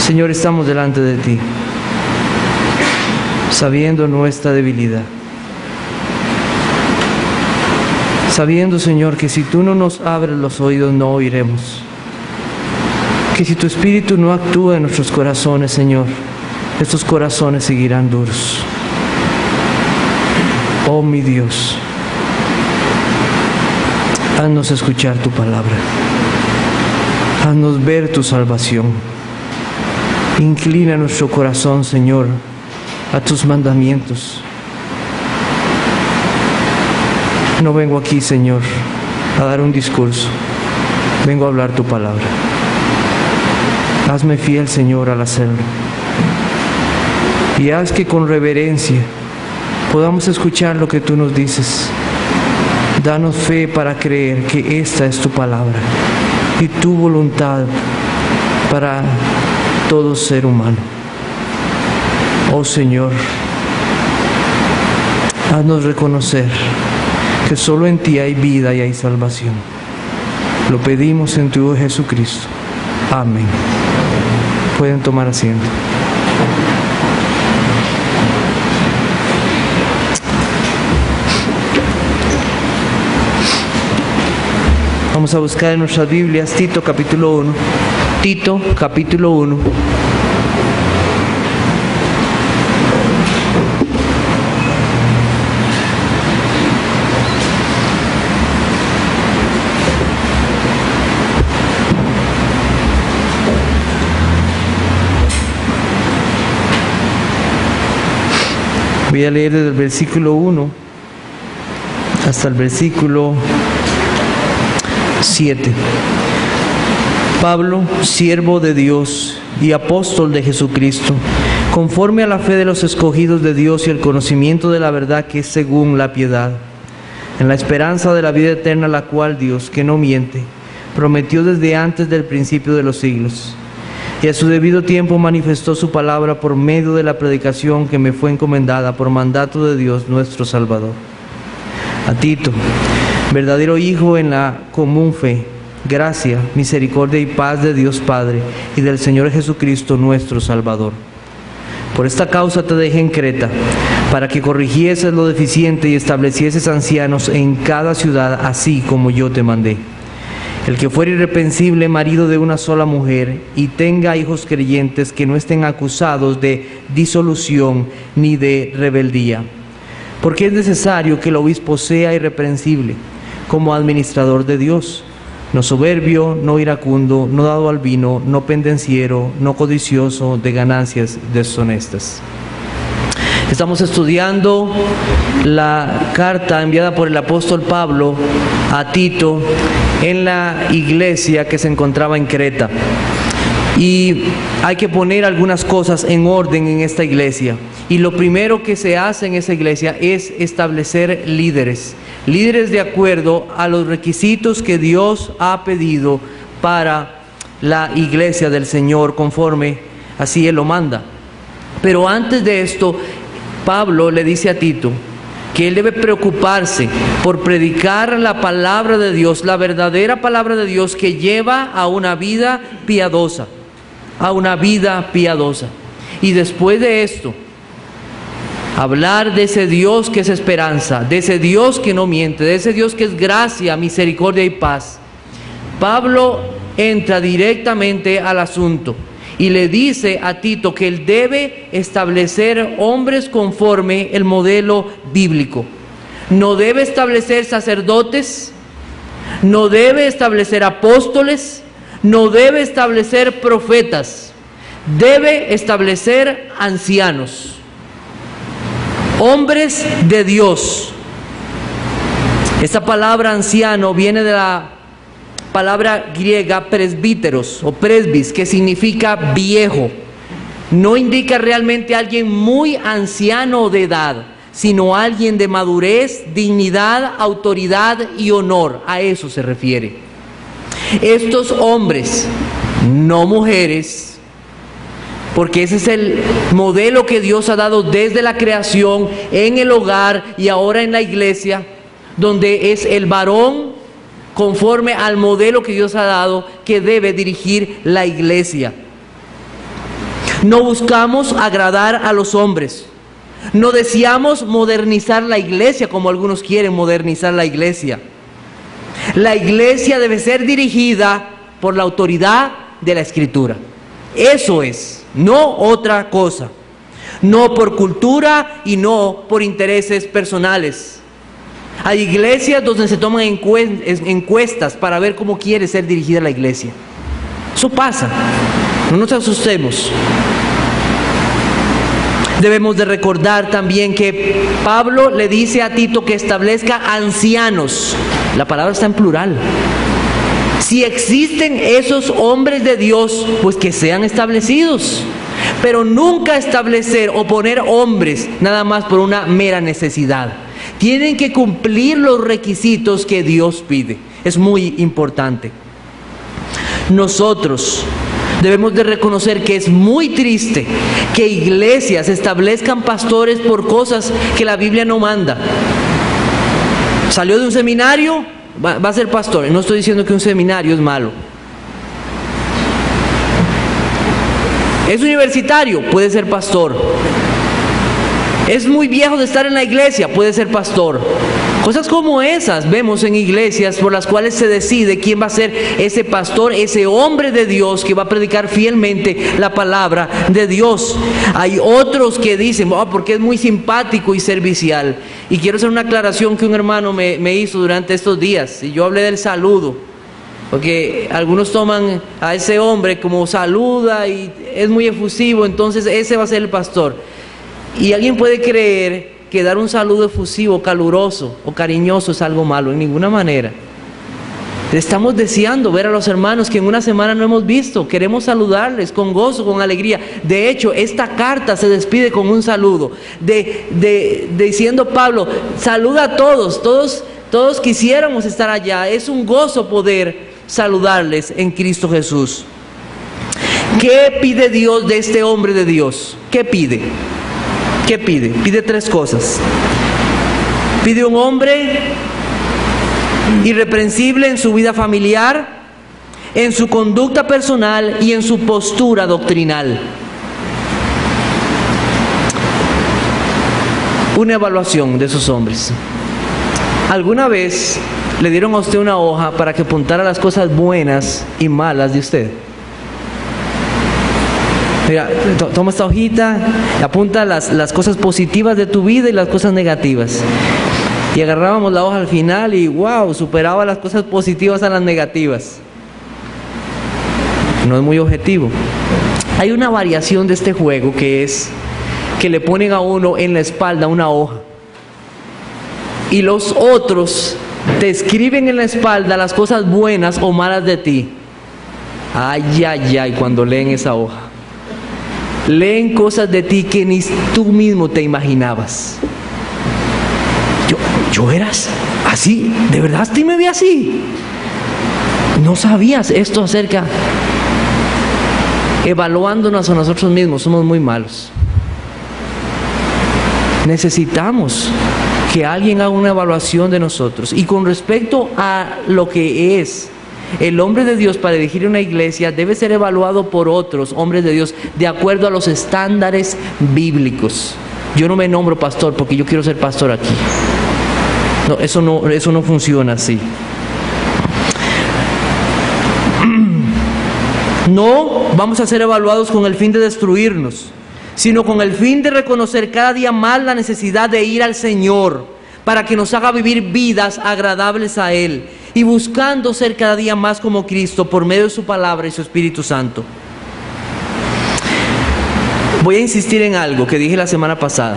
Señor, estamos delante de ti, sabiendo nuestra debilidad, sabiendo, Señor, que si tú no nos abres los oídos no oiremos, que si tu Espíritu no actúa en nuestros corazones, Señor, estos corazones seguirán duros. Oh mi Dios, haznos escuchar tu palabra, haznos ver tu salvación. Inclina nuestro corazón, Señor, a tus mandamientos. No vengo aquí, Señor, a dar un discurso, vengo a hablar tu palabra. Hazme fiel, Señor, al hacerlo. Y haz que con reverencia podamos escuchar lo que tú nos dices. Danos fe para creer que esta es tu palabra y tu voluntad para todo ser humano. Oh Señor, haznos reconocer que solo en ti hay vida y hay salvación. Lo pedimos en tu Hijo Jesucristo. Amén. Pueden tomar asiento. Vamos a buscar en nuestras Biblias Tito capítulo 1. Tito capítulo 1. Voy a leer desde el versículo 1 hasta el versículo 7. Pablo, siervo de Dios y apóstol de Jesucristo, conforme a la fe de los escogidos de Dios y el conocimiento de la verdad que es según la piedad, en la esperanza de la vida eterna, la cual Dios, que no miente, prometió desde antes del principio de los siglos, y a su debido tiempo manifestó su palabra por medio de la predicación que me fue encomendada por mandato de Dios nuestro Salvador. A Tito, verdadero hijo en la común fe, gracia, misericordia y paz de Dios Padre y del Señor Jesucristo nuestro Salvador. Por esta causa te dejé en Creta, para que corrigieses lo deficiente y establecieses ancianos en cada ciudad, así como yo te mandé. El que fuere irreprensible, marido de una sola mujer, y tenga hijos creyentes que no estén acusados de disolución ni de rebeldía. Porque es necesario que el obispo sea irreprensible, como administrador de Dios, no soberbio, no iracundo, no dado al vino, no pendenciero, no codicioso de ganancias deshonestas. Estamos estudiando la carta enviada por el apóstol Pablo a Tito en la iglesia que se encontraba en Creta. Y hay que poner algunas cosas en orden en esta iglesia. Y lo primero que se hace en esa iglesia es establecer líderes. Líderes de acuerdo a los requisitos que Dios ha pedido para la iglesia del Señor, conforme así Él lo manda. Pero antes de esto, Pablo le dice a Tito que él debe preocuparse por predicar la palabra de Dios, la verdadera palabra de Dios que lleva a una vida piadosa, a una vida piadosa. Y después de esto, hablar de ese Dios que es esperanza, de ese Dios que no miente, de ese Dios que es gracia, misericordia y paz. Pablo entra directamente al asunto y le dice a Tito que él debe establecer hombres conforme el modelo bíblico. No debe establecer sacerdotes, no debe establecer apóstoles, no debe establecer profetas, debe establecer ancianos, hombres de Dios. Esta palabra anciano viene de la palabra griega presbíteros o presbis, que significa viejo. No indica realmente a alguien muy anciano de edad, sino a alguien de madurez, dignidad, autoridad y honor. A eso se refiere. Estos hombres, no mujeres, porque ese es el modelo que Dios ha dado desde la creación, en el hogar y ahora en la iglesia, donde es el varón conforme al modelo que Dios ha dado que debe dirigir la iglesia. No buscamos agradar a los hombres. No deseamos modernizar la iglesia como algunos quieren modernizar la iglesia. La iglesia debe ser dirigida por la autoridad de la Escritura. Eso es, no otra cosa. No por cultura y no por intereses personales. Hay iglesias donde se toman encuestas para ver cómo quiere ser dirigida la iglesia. Eso pasa, no nos asustemos. Debemos de recordar también que Pablo le dice a Tito que establezca ancianos. La palabra está en plural. Si existen esos hombres de Dios, pues que sean establecidos. Pero nunca establecer o poner hombres nada más por una mera necesidad. Tienen que cumplir los requisitos que Dios pide. Es muy importante. Nosotros debemos de reconocer que es muy triste que iglesias establezcan pastores por cosas que la Biblia no manda. Salió de un seminario, va a ser pastor. No estoy diciendo que un seminario es malo. Es universitario, puede ser pastor. Es muy viejo de estar en la iglesia, puede ser pastor. Cosas como esas vemos en iglesias por las cuales se decide quién va a ser ese pastor, ese hombre de Dios que va a predicar fielmente la palabra de Dios. Hay otros que dicen, porque es muy simpático y servicial. Y quiero hacer una aclaración que un hermano me hizo durante estos días. Y yo hablé del saludo, porque algunos toman a ese hombre como saluda y es muy efusivo, entonces ese va a ser el pastor. Y alguien puede creer que dar un saludo efusivo, caluroso o cariñoso es algo malo, en ninguna manera. Estamos deseando ver a los hermanos que en una semana no hemos visto, queremos saludarles con gozo, con alegría. De hecho, esta carta se despide con un saludo, diciendo Pablo, saluda a todos quisiéramos estar allá, es un gozo poder saludarles en Cristo Jesús. ¿Qué pide Dios de este hombre de Dios? ¿Qué pide? ¿Qué pide? Pide tres cosas. Pide un hombre irreprensible en su vida familiar, en su conducta personal y en su postura doctrinal. Una evaluación de esos hombres. ¿Alguna vez le dieron a usted una hoja para que apuntara las cosas buenas y malas de usted? Mira, toma esta hojita, apunta las cosas positivas de tu vida y las cosas negativas. Y agarrábamos la hoja al final y wow, superaba las cosas positivas a las negativas. No es muy objetivo. Hay una variación de este juego que es que le ponen a uno en la espalda una hoja. Y los otros te escriben en la espalda las cosas buenas o malas de ti. Ay, ay, ay, cuando leen esa hoja. Leen cosas de ti que ni tú mismo te imaginabas. Yo eras así, ¿de verdad sí me vi así? No sabías esto acerca. Evaluándonos a nosotros mismos, somos muy malos. Necesitamos que alguien haga una evaluación de nosotros. Y con respecto a lo que es el hombre de Dios para dirigir una iglesia, debe ser evaluado por otros hombres de Dios de acuerdo a los estándares bíblicos. Yo no me nombro pastor porque yo quiero ser pastor aquí. No, eso no funciona así. No vamos a ser evaluados con el fin de destruirnos, sino con el fin de reconocer cada día más la necesidad de ir al Señor para que nos haga vivir vidas agradables a Él y buscando ser cada día más como Cristo por medio de su palabra y su Espíritu Santo. Voy a insistir en algo que dije la semana pasada.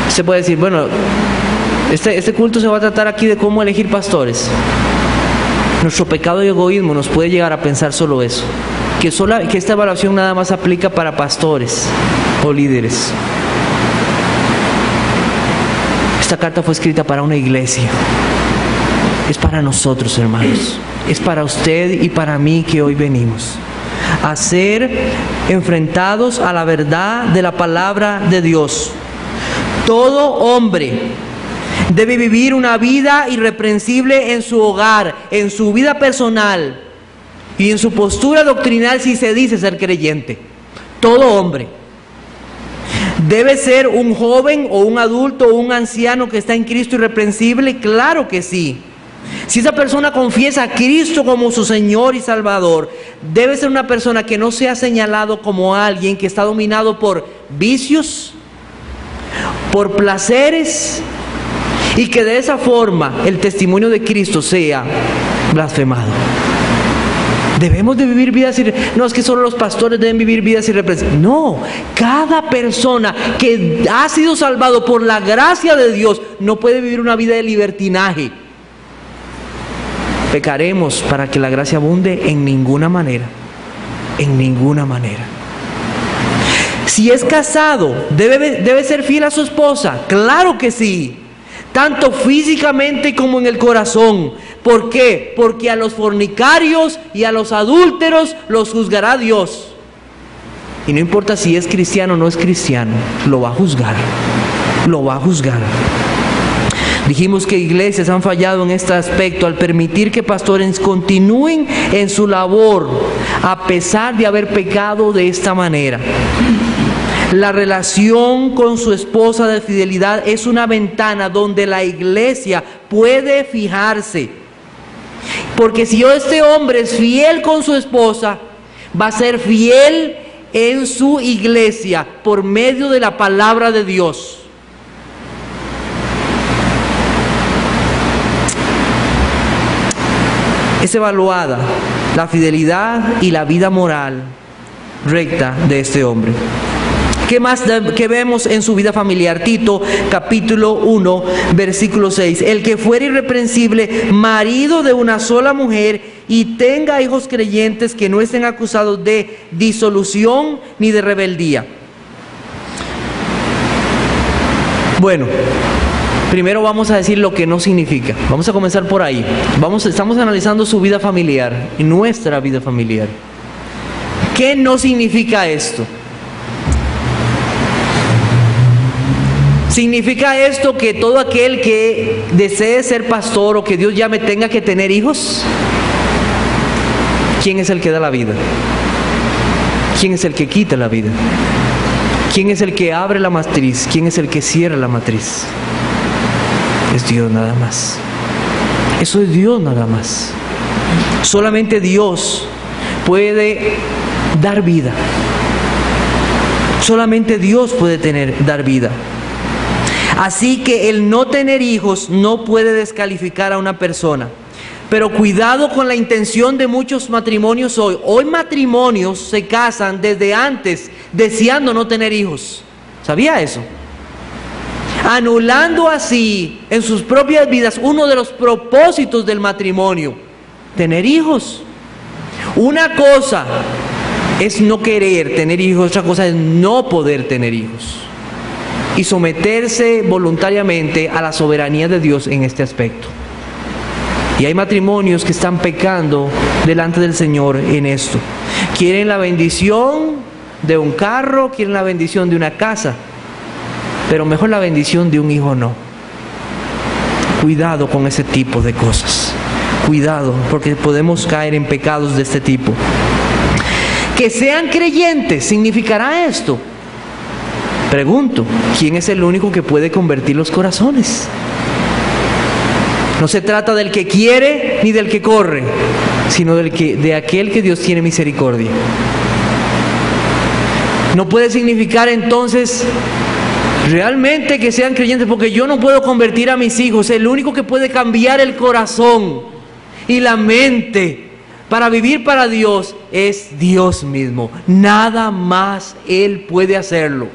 Se puede decir, bueno, este culto se va a tratar aquí de cómo elegir pastores. Nuestro pecado y egoísmo nos puede llegar a pensar solo eso, que esta evaluación nada más aplica para pastores o líderes. Esta carta fue escrita para una iglesia. Es para nosotros, hermanos. Es para usted y para mí que hoy venimos a ser enfrentados a la verdad de la palabra de Dios. Todo hombre debe vivir una vida irreprensible en su hogar, en su vida personal y en su postura doctrinal sí se dice ser creyente. Todo hombre debe ser un joven o un adulto o un anciano que está en Cristo irreprensible. Claro que sí. Si esa persona confiesa a Cristo como su Señor y Salvador, debe ser una persona que no sea señalado como alguien que está dominado por vicios, por placeres, y que de esa forma el testimonio de Cristo sea blasfemado. Debemos de vivir vidas irreprensibles. No es que solo los pastores deben vivir vidas irreprensibles. No, cada persona que ha sido salvado por la gracia de Dios no puede vivir una vida de libertinaje. Pecaremos para que la gracia abunde en ninguna manera. En ninguna manera. Si es casado, debe ser fiel a su esposa. Claro que sí. Tanto físicamente como en el corazón. ¿Por qué? Porque a los fornicarios y a los adúlteros los juzgará Dios. Y no importa si es cristiano o no es cristiano, lo va a juzgar. Lo va a juzgar. Dijimos que iglesias han fallado en este aspecto al permitir que pastores continúen en su labor a pesar de haber pecado de esta manera. La relación con su esposa de fidelidad es una ventana donde la iglesia puede fijarse. Porque si este hombre es fiel con su esposa, va a ser fiel en su iglesia por medio de la palabra de Dios. Es evaluada la fidelidad y la vida moral recta de este hombre. ¿Qué más que vemos en su vida familiar? Tito, capítulo 1, versículo 6. El que fuera irreprensible, marido de una sola mujer, y tenga hijos creyentes que no estén acusados de disolución ni de rebeldía. Bueno, primero vamos a decir lo que no significa. Vamos a comenzar por ahí. Estamos analizando su vida familiar, nuestra vida familiar. ¿Qué no significa esto? ¿Significa esto que todo aquel que desee ser pastor o que Dios llame tenga que tener hijos? ¿Quién es el que da la vida? ¿Quién es el que quita la vida? ¿Quién es el que abre la matriz? ¿Quién es el que cierra la matriz? Es Dios nada más. Eso es Dios nada más. Solamente Dios puede dar vida. Solamente Dios puede dar vida. Así que el no tener hijos no puede descalificar a una persona. Pero cuidado con la intención de muchos matrimonios hoy. Hoy matrimonios se casan desde antes deseando no tener hijos. ¿Sabía eso? Anulando así en sus propias vidas uno de los propósitos del matrimonio: tener hijos. Una cosa es no querer tener hijos, otra cosa es no poder tener hijos. Y someterse voluntariamente a la soberanía de Dios en este aspecto. Y hay matrimonios que están pecando delante del Señor en esto. Quieren la bendición de un carro, quieren la bendición de una casa, pero mejor la bendición de un hijo no. Cuidado con ese tipo de cosas. Cuidado, porque podemos caer en pecados de este tipo. Que sean creyentes, ¿significará esto? Pregunto, ¿quién es el único que puede convertir los corazones? No se trata del que quiere ni del que corre, sino de aquel que Dios tiene misericordia. No puede significar entonces realmente que sean creyentes, porque yo no puedo convertir a mis hijos. El único que puede cambiar el corazón y la mente para vivir para Dios es Dios mismo. Nada más Él puede hacerlo.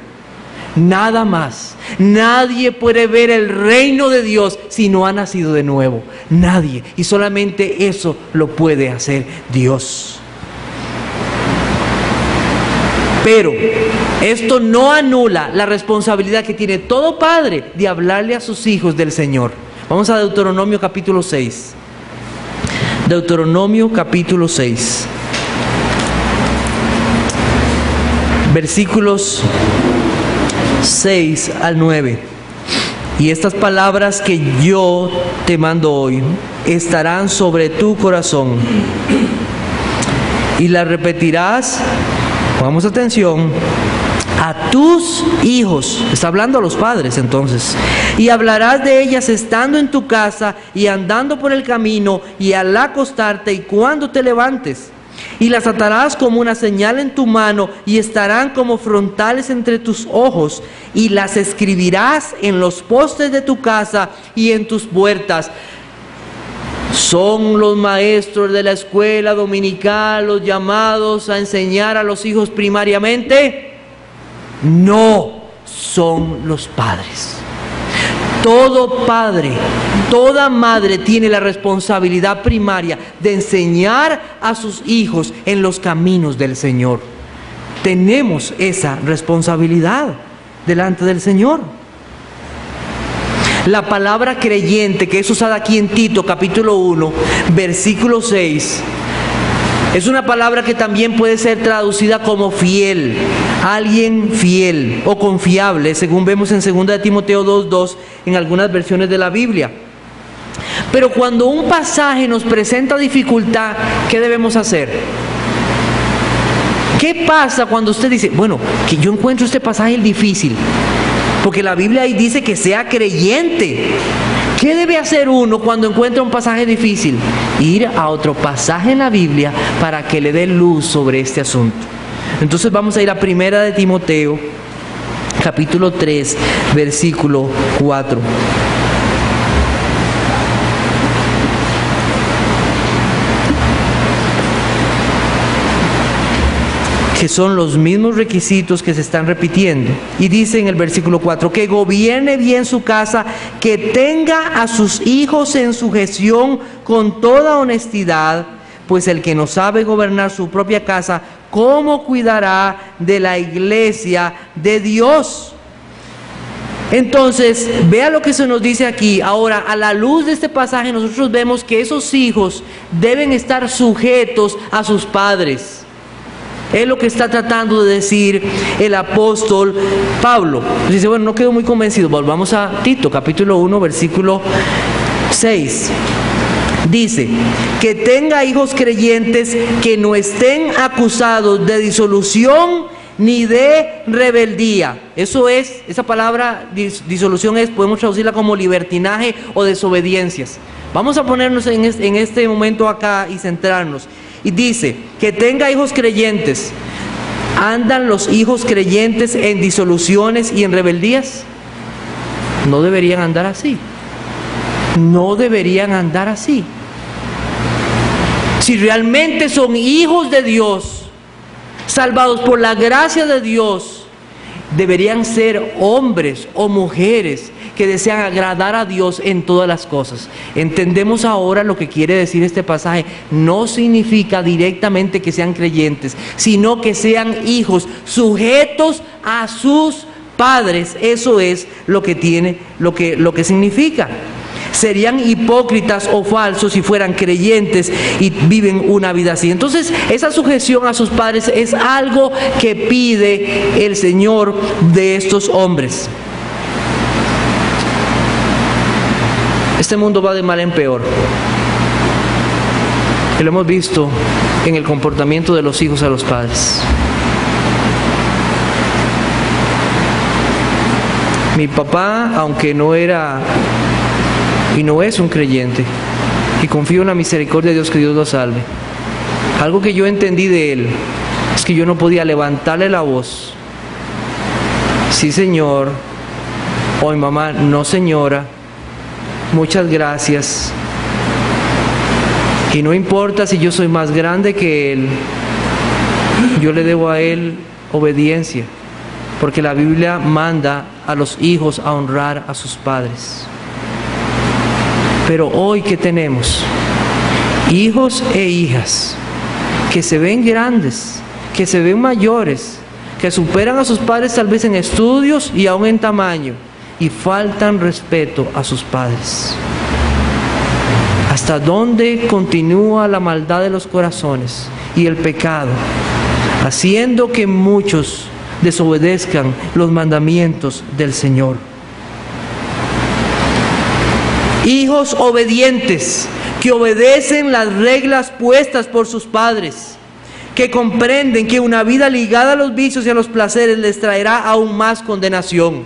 Nada más. Nadie puede ver el reino de Dios si no ha nacido de nuevo. Nadie. Y solamente eso lo puede hacer Dios. Pero esto no anula la responsabilidad que tiene todo padre de hablarle a sus hijos del Señor. Vamos a Deuteronomio capítulo 6. Deuteronomio capítulo 6. Versículos 6 al 9. Y estas palabras que yo te mando hoy estarán sobre tu corazón. y las repetirás, pongamos atención, a tus hijos. Está hablando a los padres entonces. Y hablarás de ellas estando en tu casa y andando por el camino y al acostarte y cuando te levantes. Y las atarás como una señal en tu mano y estarán como frontales entre tus ojos, y las escribirás en los postes de tu casa y en tus puertas. ¿Son los maestros de la escuela dominical los llamados a enseñar a los hijos primariamente? No, son los padres. Todo padre, toda madre tiene la responsabilidad primaria de enseñar a sus hijos en los caminos del Señor. Tenemos esa responsabilidad delante del Señor. La palabra creyente, que es usada aquí en Tito capítulo 1, versículo 6, es una palabra que también puede ser traducida como fiel, alguien fiel o confiable, según vemos en 2 Timoteo 2:2 en algunas versiones de la Biblia. Pero cuando un pasaje nos presenta dificultad, ¿qué debemos hacer? ¿Qué pasa cuando usted dice, bueno, que yo encuentro este pasaje difícil? Porque la Biblia ahí dice que sea creyente. ¿Qué debe hacer uno cuando encuentra un pasaje difícil? Ir a otro pasaje en la Biblia para que le dé luz sobre este asunto. Entonces vamos a ir a 1 Timoteo, capítulo 3, versículo 4. Que son los mismos requisitos que se están repitiendo. Y dice en el versículo 4, que gobierne bien su casa, que tenga a sus hijos en sujeción con toda honestidad, pues el que no sabe gobernar su propia casa, ¿cómo cuidará de la iglesia de Dios? Entonces, vea lo que se nos dice aquí. Ahora, a la luz de este pasaje, nosotros vemos que esos hijos deben estar sujetos a sus padres. Es lo que está tratando de decir el apóstol Pablo. Dice, bueno, no quedo muy convencido. Volvamos a Tito, capítulo 1, versículo 6. Dice, que tenga hijos creyentes que no estén acusados de disolución ni de rebeldía. Eso es, esa palabra disolución podemos traducirla como libertinaje o desobediencias. Vamos a ponernos en este momento acá y centrarnos. Y dice, que tenga hijos creyentes. ¿Andan los hijos creyentes en disoluciones y en rebeldías? No deberían andar así. No deberían andar así. Si realmente son hijos de Dios, salvados por la gracia de Dios, deberían ser hombres o mujeres que desean agradar a Dios en todas las cosas. Entendemos ahora lo que quiere decir este pasaje. No significa directamente que sean creyentes, sino que sean hijos sujetos a sus padres. Eso es lo que significa. Serían hipócritas o falsos si fueran creyentes y viven una vida así. Entonces, esa sujeción a sus padres es algo que pide el Señor de estos hombres. Este mundo va de mal en peor. Y lo hemos visto en el comportamiento de los hijos a los padres. Mi papá, aunque no era y no es un creyente, y confío en la misericordia de Dios, que Dios lo salve, algo que yo entendí de él es que yo no podía levantarle la voz. Sí, señor. O mi mamá, no, señora. Muchas gracias. Y no importa si yo soy más grande que él, yo le debo a él obediencia, porque la Biblia manda a los hijos a honrar a sus padres. Pero hoy, ¿qué tenemos? Hijos e hijas que se ven grandes, que se ven mayores, que superan a sus padres tal vez en estudios y aún en tamaño, y faltan respeto a sus padres. ¿Hasta dónde continúa la maldad de los corazones y el pecado, haciendo que muchos desobedezcan los mandamientos del Señor? Hijos obedientes, que obedecen las reglas puestas por sus padres, que comprenden que una vida ligada a los vicios y a los placeres les traerá aún más condenación.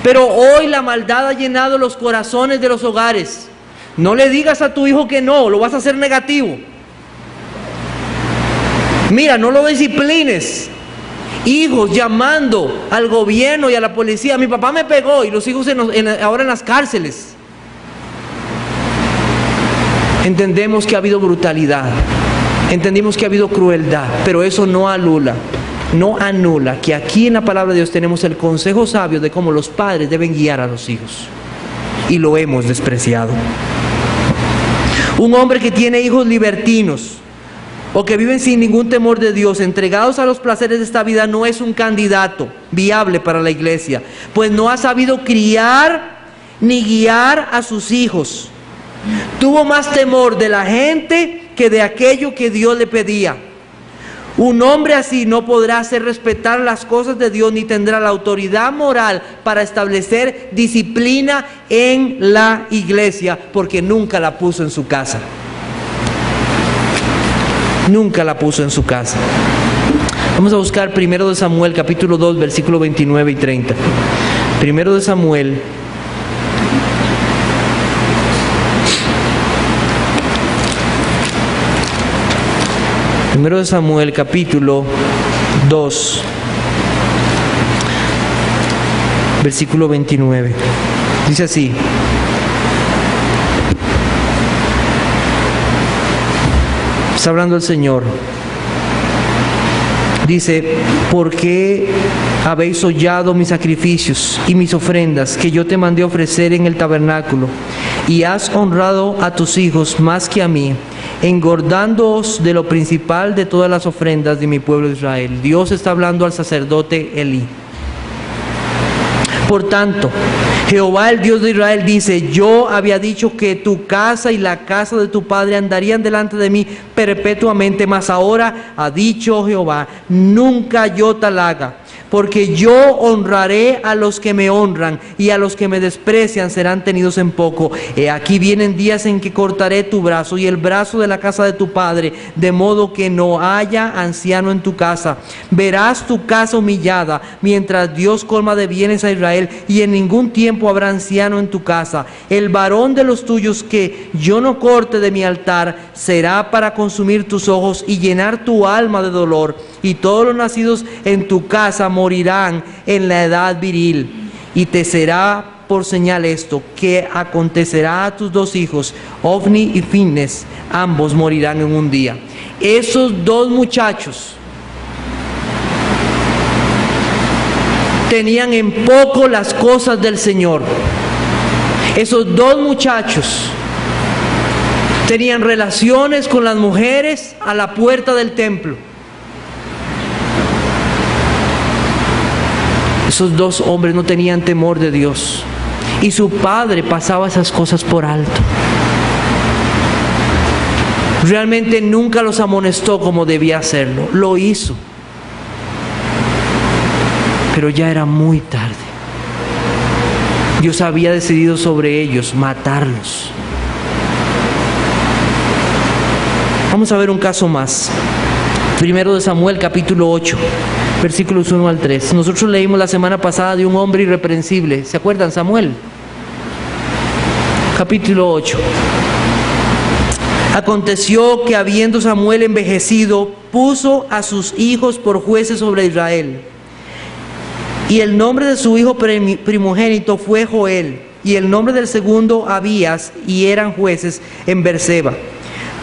Pero hoy la maldad ha llenado los corazones de los hogares. No le digas a tu hijo que no, lo vas a hacer negativo. Mira, no lo disciplines. Hijos llamando al gobierno y a la policía: mi papá me pegó, y los hijos ahora en las cárceles. Entendemos que ha habido brutalidad, entendimos que ha habido crueldad, pero eso no anula que aquí en la palabra de Dios tenemos el consejo sabio de cómo los padres deben guiar a los hijos, y lo hemos despreciado. Un hombre que tiene hijos libertinos o que viven sin ningún temor de Dios, entregados a los placeres de esta vida, no es un candidato viable para la iglesia, pues no ha sabido criar ni guiar a sus hijos. Tuvo más temor de la gente que de aquello que Dios le pedía. Un hombre así no podrá hacer respetar las cosas de Dios, ni tendrá la autoridad moral para establecer disciplina en la iglesia, porque nunca la puso en su casa. Nunca la puso en su casa. Vamos a buscar 1 Samuel capítulo 2 versículos 29 y 30. 1 Samuel capítulo 2 versículo 29. Dice así: está hablando el Señor. Dice: ¿por qué habéis hollado mis sacrificios y mis ofrendas que yo te mandé ofrecer en el tabernáculo? Y has honrado a tus hijos más que a mí, engordándoos de lo principal de todas las ofrendas de mi pueblo Israel. Dios está hablando al sacerdote Elí. Por tanto, Jehová, el Dios de Israel, dice: yo había dicho que tu casa y la casa de tu padre andarían delante de mí perpetuamente, mas ahora ha dicho Jehová: nunca yo tal haga, porque yo honraré a los que me honran, y a los que me desprecian serán tenidos en poco. He aquí vienen días en que cortaré tu brazo y el brazo de la casa de tu padre, de modo que no haya anciano en tu casa. Verás tu casa humillada, mientras Dios colma de bienes a Israel, y en ningún tiempo habrá anciano en tu casa. El varón de los tuyos que yo no corte de mi altar será para consumir tus ojos y llenar tu alma de dolor, y todos los nacidos en tu casa morirán en la edad viril. Y te será por señal esto, que acontecerá a tus dos hijos, Ofni y Finnes, ambos morirán en un día. Esos dos muchachos tenían en poco las cosas del Señor. Esos dos muchachos tenían relaciones con las mujeres a la puerta del templo. Esos dos hombres no tenían temor de Dios, y su padre pasaba esas cosas por alto. Realmente nunca los amonestó como debía hacerlo. Lo hizo, pero ya era muy tarde. Dios había decidido sobre ellos matarlos. Vamos a ver un caso más. 1 Samuel capítulo 8 versículos 1 al 3. Nosotros leímos la semana pasada de un hombre irreprensible. ¿Se acuerdan? Samuel capítulo 8. Aconteció que, habiendo Samuel envejecido, puso a sus hijos por jueces sobre Israel. Y el nombre de su hijo primogénito fue Joel, y el nombre del segundo Abías, y eran jueces en Berseba.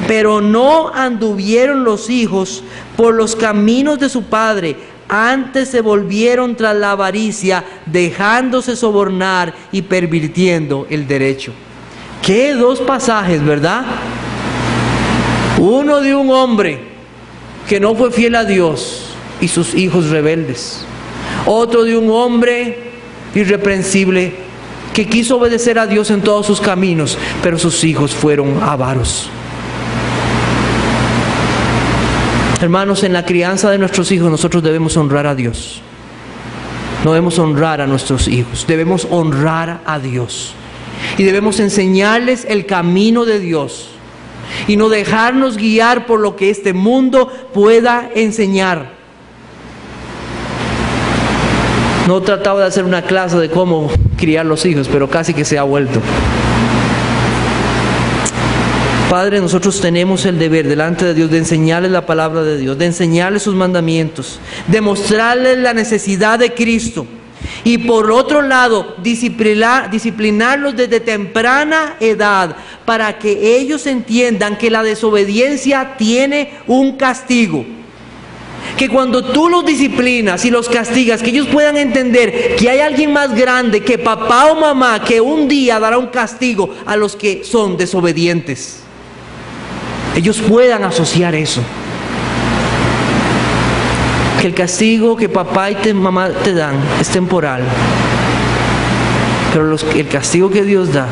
Pero no anduvieron los hijos por los caminos de su padre, antes se volvieron tras la avaricia, dejándose sobornar y pervirtiendo el derecho. Qué dos pasajes, ¿verdad? Uno de un hombre que no fue fiel a Dios y sus hijos rebeldes. Otro de un hombre irreprensible que quiso obedecer a Dios en todos sus caminos, pero sus hijos fueron avaros. Hermanos, en la crianza de nuestros hijos nosotros debemos honrar a Dios. No debemos honrar a nuestros hijos, debemos honrar a Dios. Y debemos enseñarles el camino de Dios. y no dejarnos guiar por lo que este mundo pueda enseñar. No trataba de hacer una clase de cómo criar los hijos, pero casi que se ha vuelto. Padre, nosotros tenemos el deber delante de Dios de enseñarles la palabra de Dios, de enseñarles sus mandamientos, de mostrarles la necesidad de Cristo. Y por otro lado, disciplinarlos desde temprana edad para que ellos entiendan que la desobediencia tiene un castigo. Que cuando tú los disciplinas y los castigas, que ellos puedan entender que hay alguien más grande que papá o mamá que un día dará un castigo a los que son desobedientes. Ellos puedan asociar eso. Que el castigo que papá y mamá te dan es temporal, pero el castigo que Dios da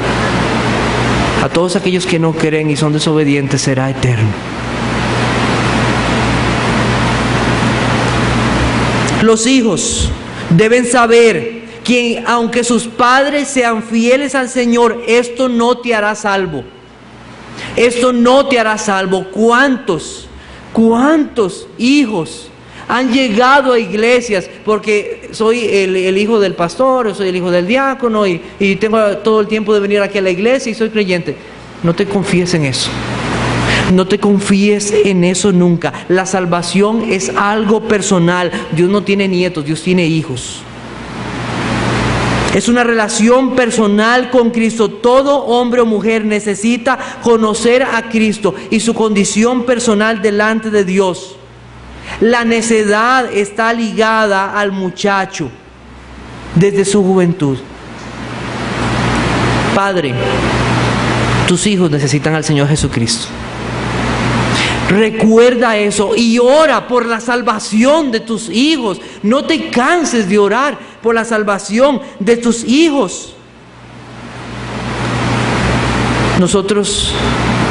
a todos aquellos que no creen y son desobedientes será eterno. Los hijos deben saber que aunque sus padres sean fieles al Señor, esto no te hará salvo. Esto no te hará salvo. ¿Cuántos hijos han llegado a iglesias porque soy el hijo del pastor, o soy el hijo del diácono y tengo todo el tiempo de venir aquí a la iglesia y soy creyente? No te confíes en eso. No te confíes en eso nunca. La salvación es algo personal. Dios no tiene nietos, Dios tiene hijos. Es una relación personal con Cristo. Todo hombre o mujer necesita conocer a Cristo y su condición personal delante de Dios. La necedad está ligada al muchacho desde su juventud. Padre, tus hijos necesitan al Señor Jesucristo. Recuerda eso y ora por la salvación de tus hijos. No te canses de orar por la salvación de tus hijos. Nosotros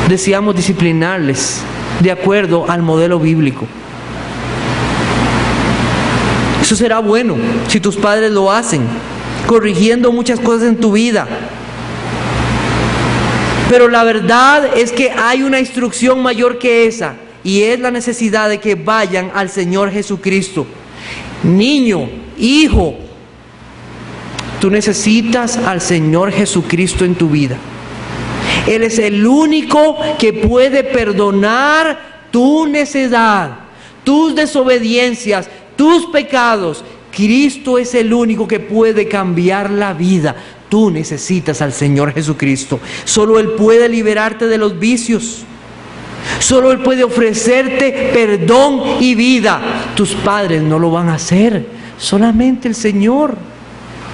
deseamos disciplinarles de acuerdo al modelo bíblico. Eso será bueno si tus padres lo hacen, corrigiendo muchas cosas en tu vida. Pero la verdad es que hay una instrucción mayor que esa, y es la necesidad de que vayan al Señor Jesucristo. Niño, hijo, tú necesitas al Señor Jesucristo en tu vida. Él es el único que puede perdonar tu necedad, tus desobediencias, tus pecados. Cristo es el único que puede cambiar la vida. Tú necesitas al Señor Jesucristo. Solo Él puede liberarte de los vicios. Solo Él puede ofrecerte perdón y vida. Tus padres no lo van a hacer. Solamente el Señor.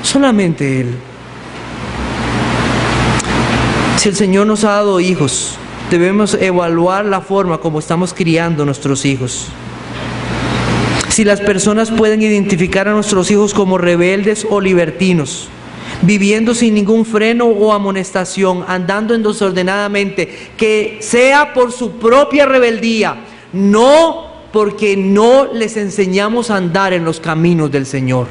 Solamente Él. Si el Señor nos ha dado hijos, debemos evaluar la forma como estamos criando a nuestros hijos. Si las personas pueden identificar a nuestros hijos como rebeldes o libertinos, viviendo sin ningún freno o amonestación, andando desordenadamente, que sea por su propia rebeldía, no porque no les enseñamos a andar en los caminos del Señor.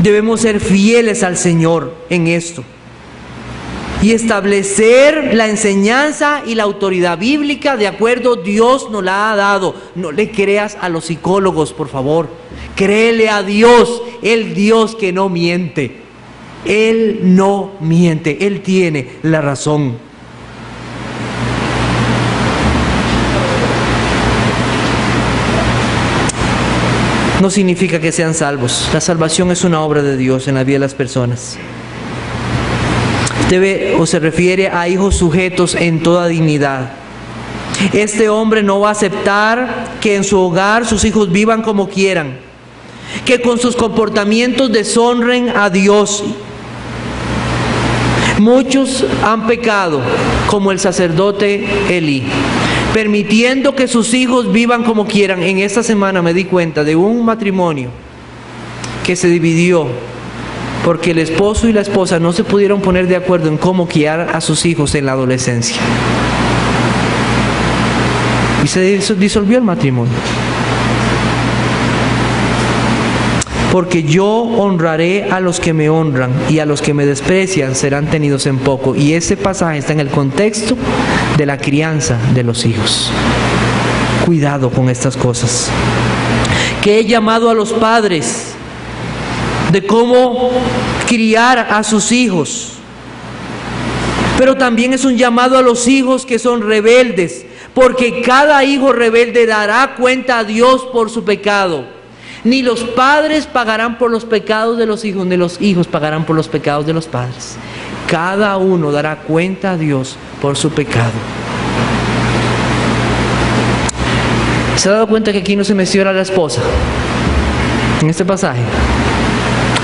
Debemos ser fieles al Señor en esto y establecer la enseñanza y la autoridad bíblica de acuerdo Dios nos la ha dado. No le creas a los psicólogos, por favor. Créele a Dios, el Dios que no miente. Él no miente, Él tiene la razón. No significa que sean salvos. La salvación es una obra de Dios en la vida de las personas. Se refiere a hijos sujetos en toda dignidad. Este hombre no va a aceptar que en su hogar sus hijos vivan como quieran, que con sus comportamientos deshonren a Dios. Muchos han pecado, como el sacerdote Elí, permitiendo que sus hijos vivan como quieran. En esta semana me di cuenta de un matrimonio que se dividió porque el esposo y la esposa no se pudieron poner de acuerdo en cómo criar a sus hijos en la adolescencia. Y se disolvió el matrimonio. porque yo honraré a los que me honran y a los que me desprecian serán tenidos en poco. Y ese pasaje está en el contexto de la crianza de los hijos. Cuidado con estas cosas. Que he llamado a los padres de cómo criar a sus hijos. Pero también es un llamado a los hijos que son rebeldes, porque cada hijo rebelde dará cuenta a Dios por su pecado. Ni los padres pagarán por los pecados de los hijos, ni los hijos pagarán por los pecados de los padres. Cada uno dará cuenta a Dios por su pecado. ¿Se ha dado cuenta que aquí no se menciona a la esposa? En este pasaje.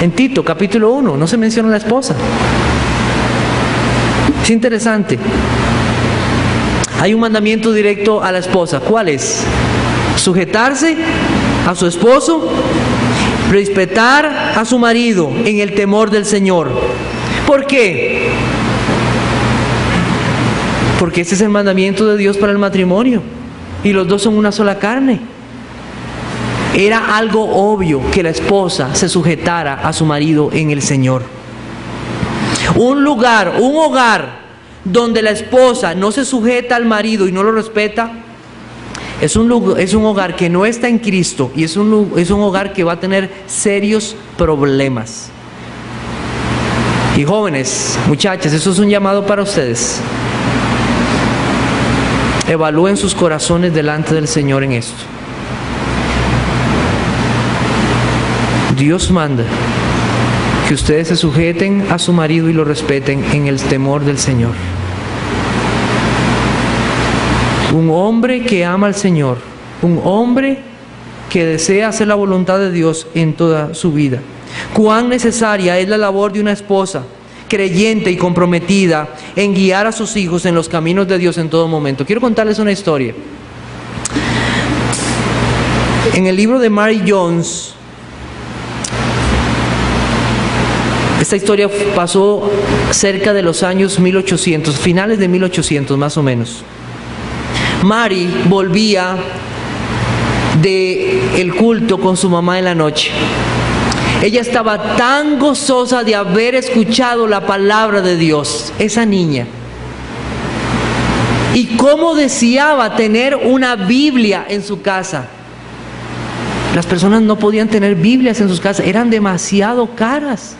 En Tito, capítulo 1, no se menciona a la esposa. Es interesante. Hay un mandamiento directo a la esposa. ¿Cuál es? Sujetarse a su esposo, respetar a su marido en el temor del Señor. ¿Por qué? Porque ese es el mandamiento de Dios para el matrimonio. Y los dos son una sola carne. Era algo obvio que la esposa se sujetara a su marido en el Señor. Un hogar donde la esposa no se sujeta al marido y no lo respeta, es un hogar que no está en Cristo, y es un hogar que va a tener serios problemas. Y jóvenes, muchachas, eso es un llamado para ustedes. Evalúen sus corazones delante del Señor en esto. Dios manda que ustedes se sujeten a su marido y lo respeten en el temor del Señor. Un hombre que ama al Señor, un hombre que desea hacer la voluntad de Dios en toda su vida. Cuán necesaria es la labor de una esposa creyente y comprometida en guiar a sus hijos en los caminos de Dios en todo momento. Quiero contarles una historia. En el libro de Mary Jones, esta historia pasó cerca de los años 1800, finales de 1800 más o menos. Mary volvía del culto con su mamá en la noche. Ella estaba tan gozosa de haber escuchado la palabra de Dios, esa niña. Y cómo deseaba tener una Biblia en su casa. Las personas no podían tener Biblias en sus casas, eran demasiado caras.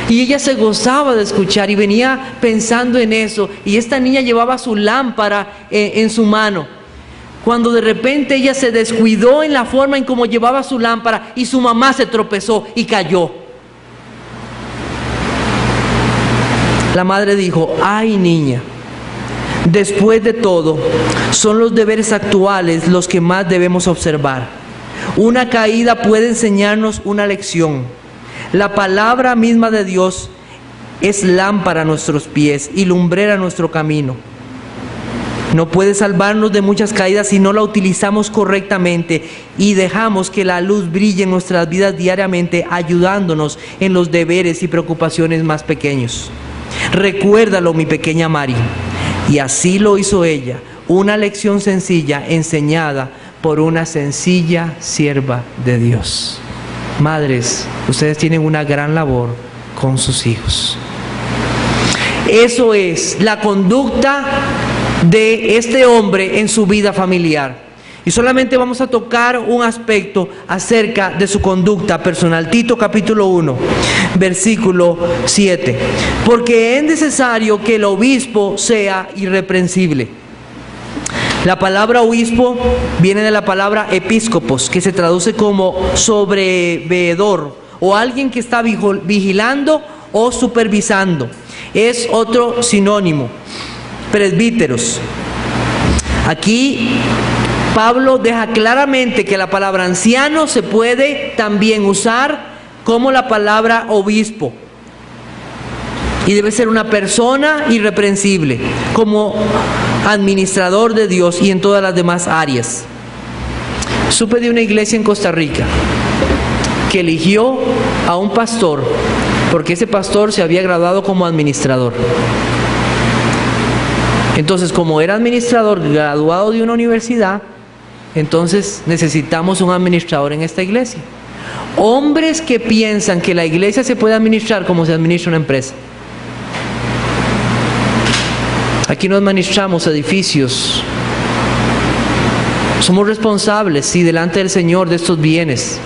Y ella se gozaba de escuchar y venía pensando en eso. Y esta niña llevaba su lámpara en su mano, cuando de repente ella se descuidó en la forma en cómo llevaba su lámpara y su mamá se tropezó y cayó. La madre dijo: ay, niña, después de todo, son los deberes actuales los que más debemos observar. Una caída puede enseñarnos una lección. La palabra misma de Dios es lámpara a nuestros pies y lumbrera a nuestro camino. No puede salvarnos de muchas caídas si no la utilizamos correctamente y dejamos que la luz brille en nuestras vidas diariamente, ayudándonos en los deberes y preocupaciones más pequeños. Recuérdalo, mi pequeña Mari. Y así lo hizo ella, una lección sencilla enseñada por una sencilla sierva de Dios. Madres, ustedes tienen una gran labor con sus hijos. Eso es la conducta de este hombre en su vida familiar. Y solamente vamos a tocar un aspecto acerca de su conducta personal. Tito capítulo 1, versículo 7. Porque es necesario que el obispo sea irreprensible. La palabra obispo viene de la palabra episcopos, que se traduce como sobreveedor o alguien que está vigilando o supervisando. Es otro sinónimo. Presbíteros. Aquí Pablo deja claramente que la palabra anciano se puede también usar como la palabra obispo. Y debe ser una persona irreprensible, como administrador de Dios y en todas las demás áreas. Supe de una iglesia en Costa Rica que eligió a un pastor porque ese pastor se había graduado como administrador. Entonces, como era administrador graduado de una universidad, entonces necesitamos un administrador en esta iglesia. Hombres que piensan que la iglesia se puede administrar como se administra una empresa. Aquí no administramos edificios. Somos responsables, sí, delante del Señor de estos bienes.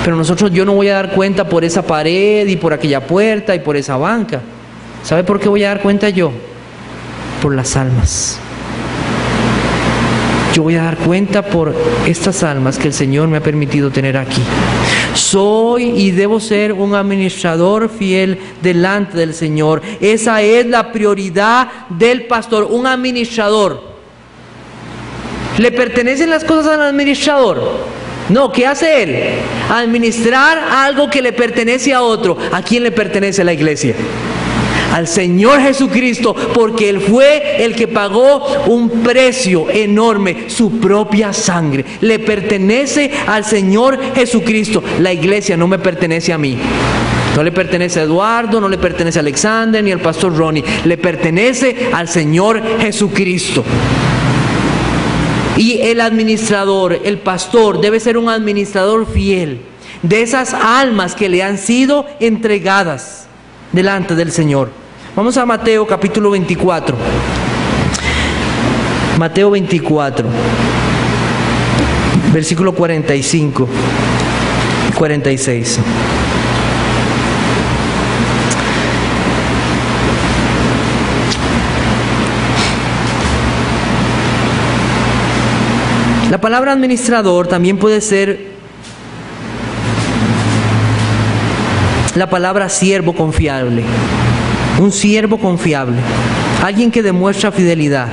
Pero yo no voy a dar cuenta por esa pared y por aquella puerta y por esa banca. ¿Sabe por qué voy a dar cuenta yo? Por las almas. Yo voy a dar cuenta por estas almas que el Señor me ha permitido tener aquí. Soy y debo ser un administrador fiel delante del Señor. Esa es la prioridad del pastor, un administrador. ¿Le pertenecen las cosas al administrador? No, ¿qué hace él? Administrar algo que le pertenece a otro. ¿A quién le pertenece la iglesia? Al Señor Jesucristo, porque Él fue el que pagó un precio enorme, su propia sangre. Le pertenece al Señor Jesucristo. La iglesia no me pertenece a mí. No le pertenece a Eduardo, no le pertenece a Alexander, ni al pastor Ronnie. Le pertenece al Señor Jesucristo. Y el administrador, el pastor, debe ser un administrador fiel de esas almas que le han sido entregadas delante del Señor. Vamos a Mateo capítulo 24. Mateo 24, versículo 45 y 46. La palabra administrador también puede ser la palabra siervo confiable. Un siervo confiable, alguien que demuestra fidelidad.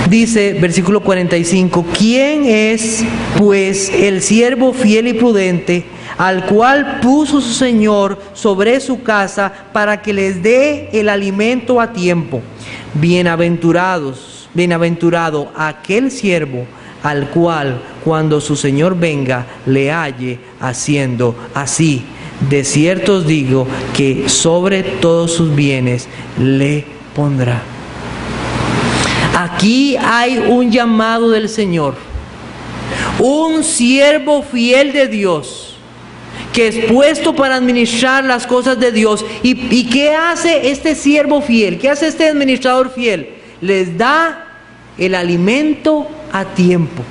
Dice, versículo 45, ¿quién es, pues, el siervo fiel y prudente, al cual puso su Señor sobre su casa para que les dé el alimento a tiempo? Bienaventurado aquel siervo al cual, cuando su Señor venga, le halle haciendo así. De cierto os digo que sobre todos sus bienes le pondrá. Aquí hay un llamado del Señor. Un siervo fiel de Dios, que es puesto para administrar las cosas de Dios. ¿Y qué hace este siervo fiel? ¿Qué hace este administrador fiel? Les da el alimento a tiempo.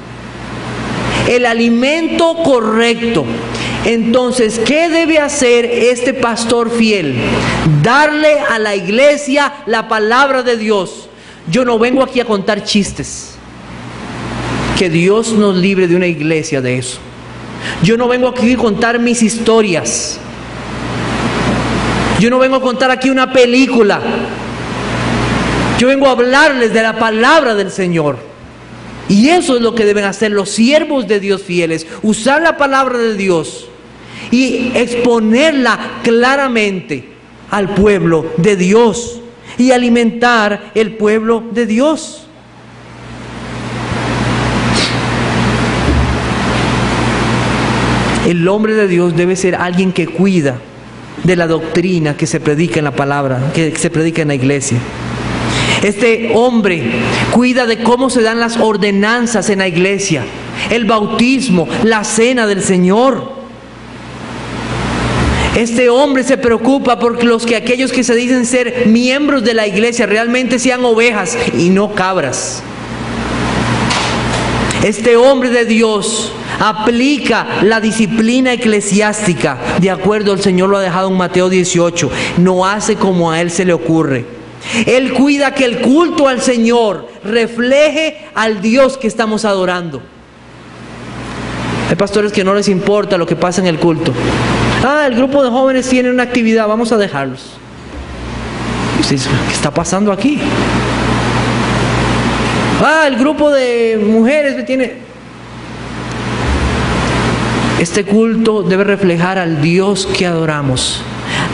El alimento correcto. Entonces, ¿qué debe hacer este pastor fiel? Darle a la iglesia la palabra de Dios. Yo no vengo aquí a contar chistes. Que Dios nos libre de una iglesia de eso. Yo no vengo aquí a contar mis historias. Yo no vengo a contar aquí una película. Yo vengo a hablarles de la palabra del Señor. Y eso es lo que deben hacer los siervos de Dios fieles. Usar la palabra de Dios y exponerla claramente al pueblo de Dios y alimentar el pueblo de Dios. El hombre de Dios debe ser alguien que cuida de la doctrina que se predica en la palabra, que se predica en la iglesia. Este hombre cuida de cómo se dan las ordenanzas en la iglesia, el bautismo, la cena del Señor. Este hombre se preocupa porque aquellos que se dicen ser miembros de la iglesia realmente sean ovejas y no cabras. Este hombre de Dios aplica la disciplina eclesiástica de acuerdo al Señor lo ha dejado en Mateo 18. No hace como a él se le ocurre. Él cuida que el culto al Señor refleje al Dios que estamos adorando. Hay pastores que no les importa lo que pasa en el culto. El grupo de jóvenes tiene una actividad, vamos a dejarlos. ¿Qué está pasando aquí? El grupo de mujeres tiene... Este culto debe reflejar al Dios que adoramos,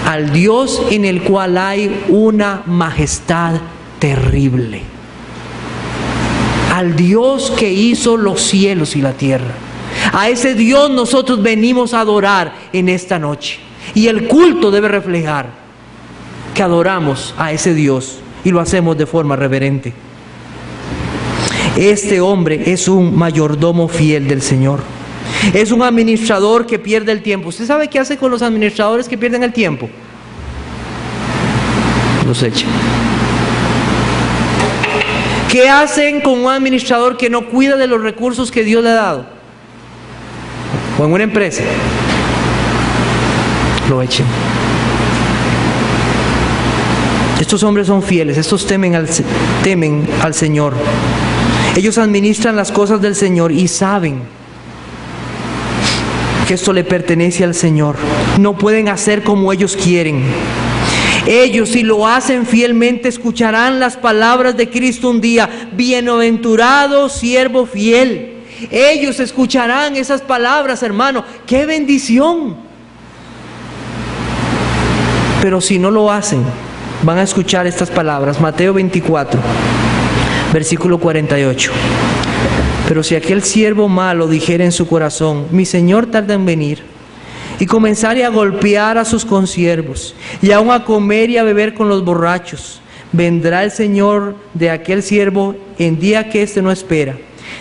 al Dios en el cual hay una majestad terrible, al Dios que hizo los cielos y la tierra. A ese Dios nosotros venimos a adorar en esta noche. Y el culto debe reflejar que adoramos a ese Dios y lo hacemos de forma reverente. Este hombre es un mayordomo fiel del Señor. Es un administrador que pierde el tiempo. ¿Usted sabe qué hace con los administradores que pierden el tiempo? Los echan. ¿Qué hacen con un administrador que no cuida de los recursos que Dios le ha dado? O en una empresa. Lo echen. Estos hombres son fieles, estos temen al Señor. Ellos administran las cosas del Señor y saben que esto le pertenece al Señor. No pueden hacer como ellos quieren. Ellos, si lo hacen fielmente, escucharán las palabras de Cristo un día. Bienaventurado siervo fiel. Ellos escucharán esas palabras, hermano. ¡Qué bendición! Pero si no lo hacen, van a escuchar estas palabras. Mateo 24, versículo 48. Pero si aquel siervo malo dijera en su corazón: mi Señor tarda en venir, y comenzare a golpear a sus consiervos, y aun a comer y a beber con los borrachos, vendrá el Señor de aquel siervo en día que éste no espera,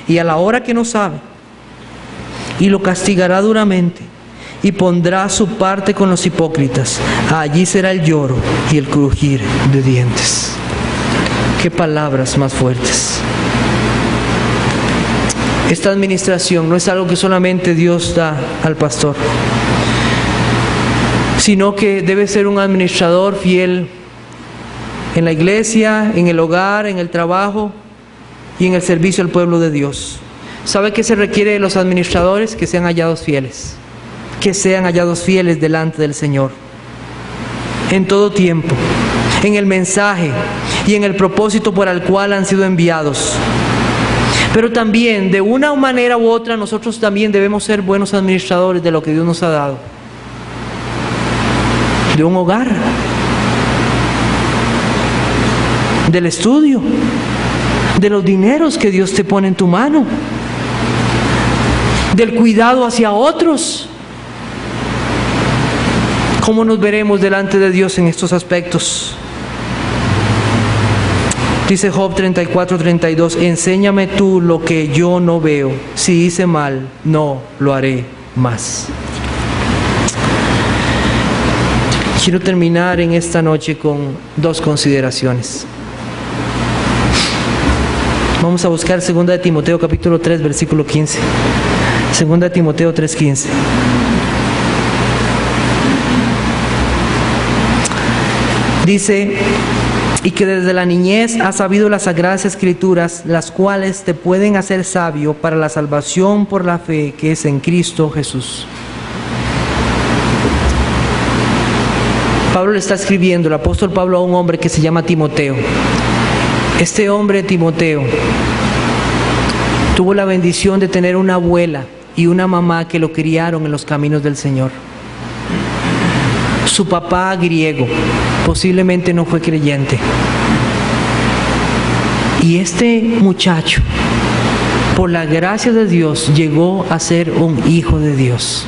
y a la hora que no sabe, y lo castigará duramente, y pondrá su parte con los hipócritas. Allí será el lloro y el crujir de dientes. Qué palabras más fuertes. Esta administración no es algo que solamente Dios da al pastor, sino que debe ser un administrador fiel en la iglesia, en el hogar, en el trabajo y en el servicio al pueblo de Dios. ¿Sabe qué se requiere de los administradores? Que sean hallados fieles. Que sean hallados fieles delante del Señor. En todo tiempo, en el mensaje y en el propósito por el cual han sido enviados. Pero también, de una manera u otra, nosotros también debemos ser buenos administradores de lo que Dios nos ha dado. De un hogar, del estudio, de los dineros que Dios te pone en tu mano, del cuidado hacia otros. ¿Cómo nos veremos delante de Dios en estos aspectos? Dice Job 34:32, enséñame tú lo que yo no veo. Si hice mal, no lo haré más. Quiero terminar en esta noche con dos consideraciones. Vamos a buscar 2 de Timoteo capítulo 3, versículo 15. 2 de Timoteo 3:15. Dice, y que desde la niñez has sabido las sagradas escrituras, las cuales te pueden hacer sabio para la salvación por la fe que es en Cristo Jesús. Pablo le está escribiendo, el apóstol Pablo, a un hombre que se llama Timoteo. Este hombre, Timoteo, tuvo la bendición de tener una abuela y una mamá que lo criaron en los caminos del Señor. Su papá, griego, posiblemente no fue creyente. Y este muchacho, por la gracia de Dios, llegó a ser un hijo de Dios.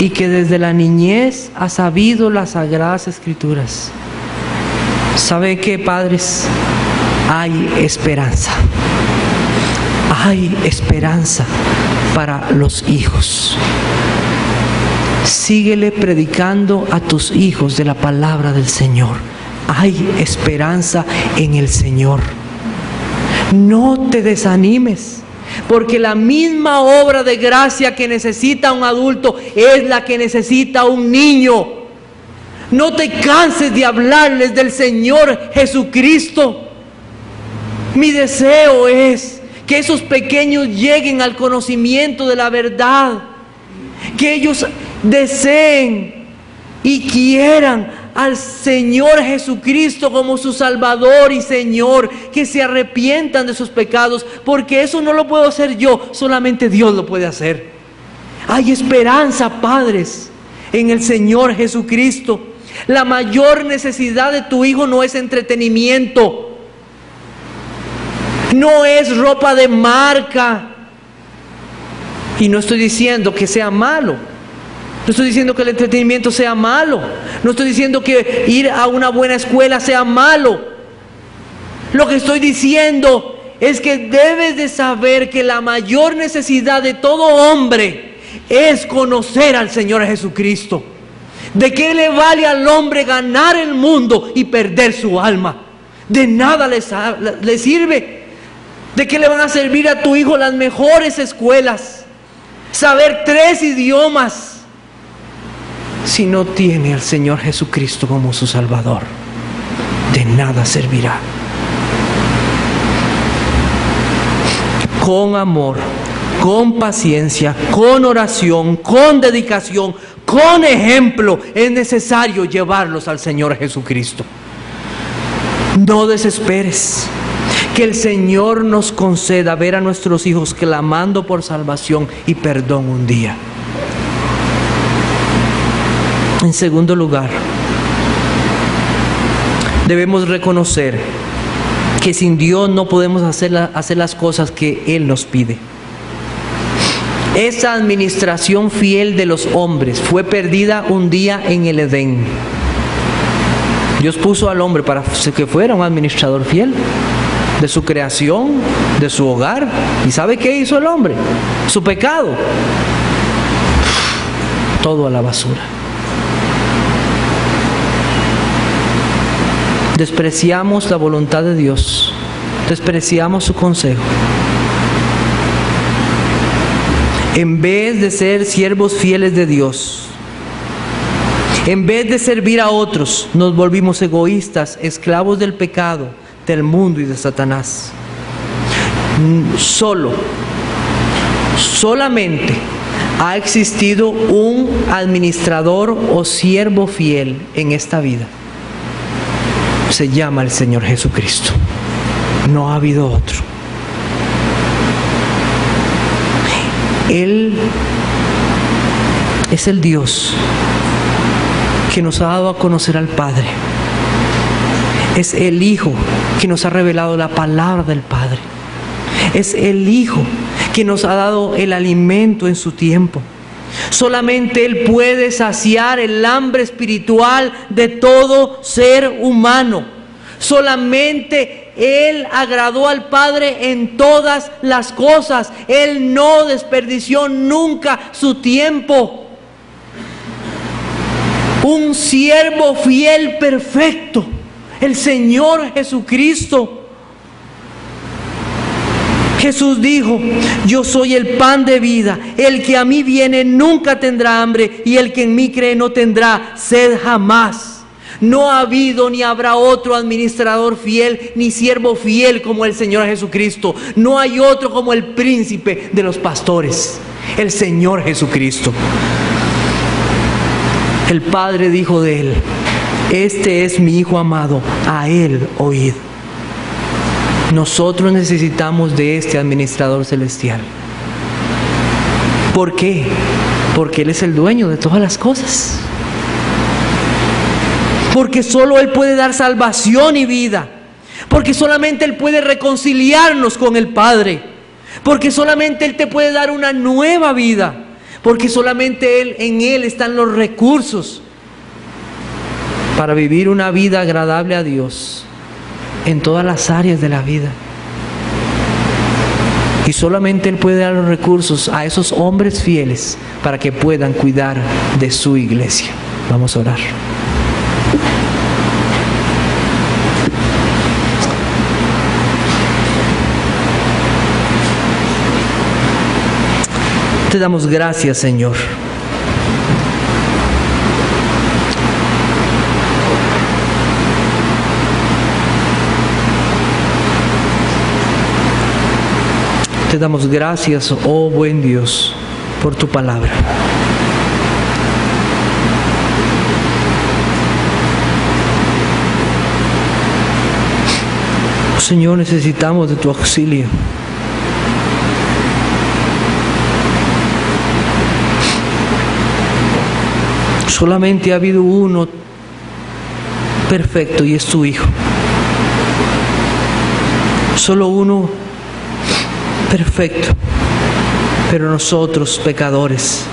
Y que desde la niñez ha sabido las sagradas escrituras. ¿Sabe qué, padres? Hay esperanza. Hay esperanza para los hijos. Síguele predicando a tus hijos de la palabra del Señor. Hay esperanza en el Señor. No te desanimes, porque la misma obra de gracia que necesita un adulto es la que necesita un niño. No te canses de hablarles del Señor Jesucristo. Mi deseo es que esos pequeños lleguen al conocimiento de la verdad, que ellos deseen y quieran al Señor Jesucristo como su Salvador y Señor, que se arrepientan de sus pecados, porque eso no lo puedo hacer yo, solamente Dios lo puede hacer. Hay esperanza, padres, en el Señor Jesucristo. La mayor necesidad de tu hijo no es entretenimiento, no es ropa de marca, y no estoy diciendo que sea malo. No estoy diciendo que el entretenimiento sea malo. No estoy diciendo que ir a una buena escuela sea malo. Lo que estoy diciendo es que debes de saber que la mayor necesidad de todo hombre es conocer al Señor Jesucristo. ¿De qué le vale al hombre ganar el mundo y perder su alma? De nada le sirve. ¿De qué le van a servir a tu hijo las mejores escuelas? Saber 3 idiomas, si no tiene al Señor Jesucristo como su Salvador. De nada servirá. Con amor, con paciencia, con oración, con dedicación, con ejemplo, es necesario llevarlos al Señor Jesucristo. No desesperes. Que el Señor nos conceda ver a nuestros hijos clamando por salvación y perdón un día. En segundo lugar, debemos reconocer que sin Dios no podemos hacer las cosas que Él nos pide. Esa administración fiel de los hombres fue perdida un día en el Edén. Dios puso al hombre para que fuera un administrador fiel de su creación, de su hogar. ¿Y sabe qué hizo el hombre? Su pecado. Todo a la basura. Despreciamos la voluntad de Dios. Despreciamos su consejo. En vez de ser siervos fieles de Dios, en vez de servir a otros, nos volvimos egoístas, esclavos del pecado, del mundo y de Satanás. Solamente ha existido un administrador o siervo fiel en esta vida. Se llama el Señor Jesucristo. No ha habido otro. Él es el Dios que nos ha dado a conocer al Padre. Es el Hijo que nos ha revelado la palabra del Padre. Es el Hijo que nos ha dado el alimento en su tiempo. Solamente Él puede saciar el hambre espiritual de todo ser humano. Solamente Él agradó al Padre en todas las cosas. Él no desperdició nunca su tiempo. Un siervo fiel perfecto, el Señor Jesucristo. Jesús dijo: yo soy el pan de vida, el que a mí viene nunca tendrá hambre, y el que en mí cree no tendrá sed jamás. No ha habido ni habrá otro administrador fiel ni siervo fiel como el Señor Jesucristo. No hay otro como el príncipe de los pastores, el Señor Jesucristo. El Padre dijo de Él: este es mi Hijo amado, a Él oíd. Nosotros necesitamos de este administrador celestial. ¿Por qué? Porque Él es el dueño de todas las cosas. Porque solo Él puede dar salvación y vida. Porque solamente Él puede reconciliarnos con el Padre. Porque solamente Él te puede dar una nueva vida. Porque solamente en Él están los recursos para vivir una vida agradable a Dios en todas las áreas de la vida. Y solamente Él puede dar los recursos a esos hombres fieles para que puedan cuidar de su iglesia. Vamos a orar. Te damos gracias, Señor. Te damos gracias, oh buen Dios, por tu palabra. Señor, necesitamos de tu auxilio. Solamente ha habido uno perfecto y es tu Hijo. Solo uno perfecto, pero nosotros pecadores,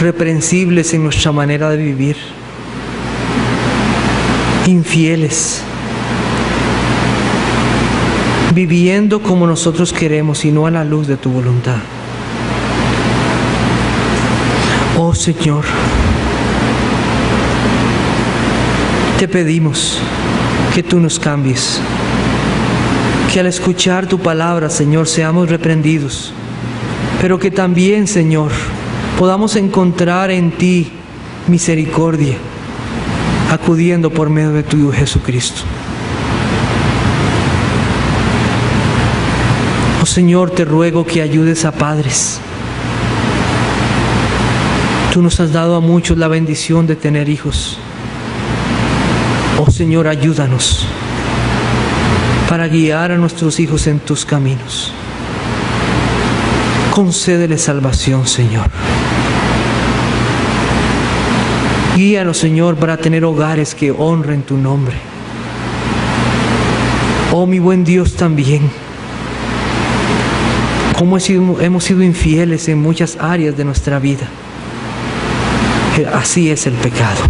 reprensibles en nuestra manera de vivir, infieles, viviendo como nosotros queremos y no a la luz de tu voluntad. Oh Señor, te pedimos que tú nos cambies, que al escuchar tu palabra, Señor, seamos reprendidos, pero que también, Señor, podamos encontrar en ti misericordia, acudiendo por medio de tu Hijo Jesucristo. Oh Señor, te ruego que ayudes a padres. Tú nos has dado a muchos la bendición de tener hijos. Oh Señor, ayúdanos para guiar a nuestros hijos en tus caminos. Concédele salvación, Señor. Guíanos, Señor, para tener hogares que honren tu nombre. Oh, mi buen Dios, también, como hemos sido infieles en muchas áreas de nuestra vida. Así es el pecado.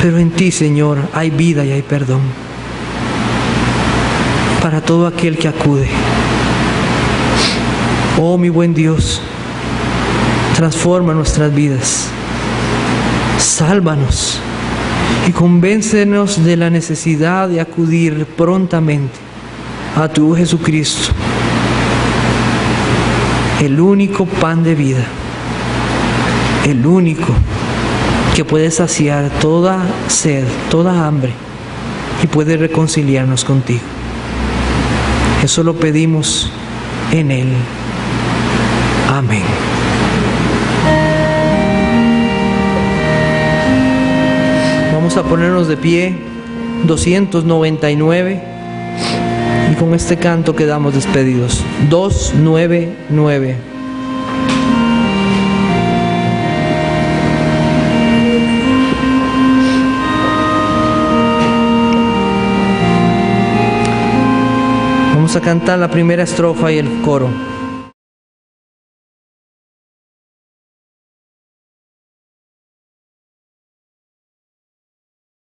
Pero en ti, Señor, hay vida y hay perdón para todo aquel que acude. Oh, mi buen Dios, transforma nuestras vidas, sálvanos y convéncenos de la necesidad de acudir prontamente a tu Jesucristo, el único pan de vida, el único que puede saciar toda sed, toda hambre y puede reconciliarnos contigo. Eso lo pedimos en Él. Amén. Vamos a ponernos de pie, 299, y con este canto quedamos despedidos. 299. Vamos a cantar la primera estrofa y el coro.